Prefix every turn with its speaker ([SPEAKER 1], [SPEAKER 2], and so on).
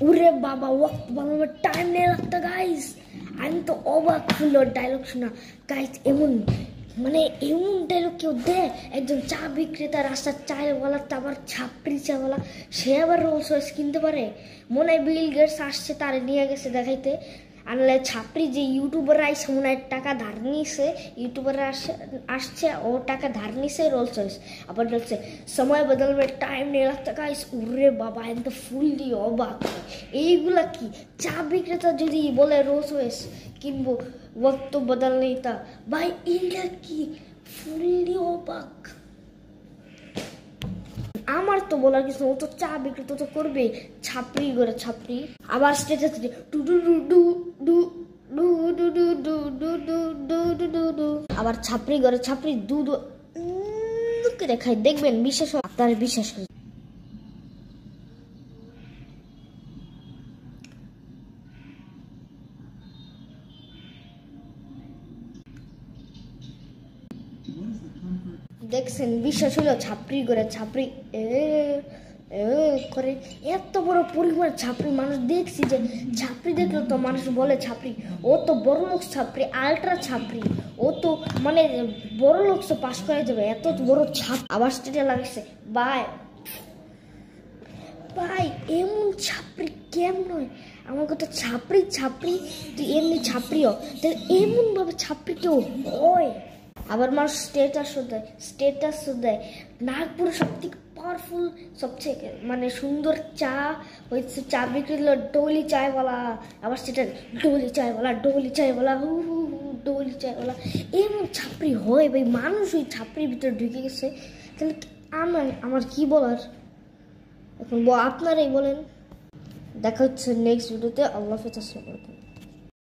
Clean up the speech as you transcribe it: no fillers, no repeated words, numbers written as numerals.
[SPEAKER 1] ওরে বাবা ওয়াক্ত বানানোর টাইম নেই লাগতো গাইস। আমি তো অবাক হলো ডায়লগ শোনা গাইস। মানে এমন ডায়লগ কেউ দেয়? একজন চা বিক্রেতা, রাস্তার চায়ওয়ালা, আবার ছাপড়ি চাওয়ালা, সে আবার রোলস রয়েস কিনতে পারে? মনে হয় বিল গেটস আসছে, তারে নিয়ে গেছে দেখাইতে। আনলে ছাপড়ি যে ইউটিউবার আইসে মনে হয় টাকা ধার নিয়েছে, ইউটিউবার আসছে, ও টাকা ধার নিয়েছে রোলস রয়েস। আবার বলছে সময় বদলবে টাইম নিয়ে লাগতো গাইস। উরে বাবা আমি তো ফুল দিয়ে অবাক। এইগুলা কি? চা বিক্রেতা যদি বলে রোলস রয়েস কিনবো, ওয়াক্ত বদল নেই তা ভাই, এইটা কি? ফুললি অবাক। আমার তো বলার কিছু, ও তো চা বিক্রেতা তো করবে, ছাপড়ি করে ছাপড়ি। আবার status do do do do do do do do do do do do do do do, আবার ছাপড়ি করে ছাপড়ি দু দু করে খাই। দেখবেন বিশ্বাস, আপনার বিশ্বাস হয়। দেখছেন বিশ্বাস হলো? ছাপড়ি করে ছাপড়ি করে এত বড় পরিমাণ ছাপড়ি মানুষ দেখছি যে ছাপড়ি দেখলো তো মানুষ বলে ছাপড়ি, ও তো বড় লোক ছাপড়ি, আলট্রা ছাপড়ি, ও তো মানে বড় লোক তো পাস করে যাবে, এত বড় ছাপ। আবার স্টেটে লাগছে ভাই ভাই এমন ছাপড়ি কেমন নয়? আমাকে তো ছাপড়ি ছাপড়ি, তুই এমনি ছাপড়িও, তাহলে এমন ভাবে ছাপড়ি কেউ হয়? আবার মানুষ স্টেটাসও দেয় নাগপুরে সবথেকে পাওয়ারফুল, সবচেয়ে মানে সুন্দর চা হচ্ছে চা বিক্রি দিল ডোলি চায়ওয়ালা। আবার সেটা ডোলি চায়ওয়ালা হু হু হু ডোলি চায়ওয়ালা। এমন ছাপড়ি হয় ভাই, মানুষ ওই ছাপড়ির ভিতরে ঢুকে গেছে। তাহলে আমার কি বলার এখন? আপনারাই বলেন। দেখা হচ্ছে নেক্সট ভিডিওতে। আল্লাহ হাফেজ। আসসালামু আলাইকুম।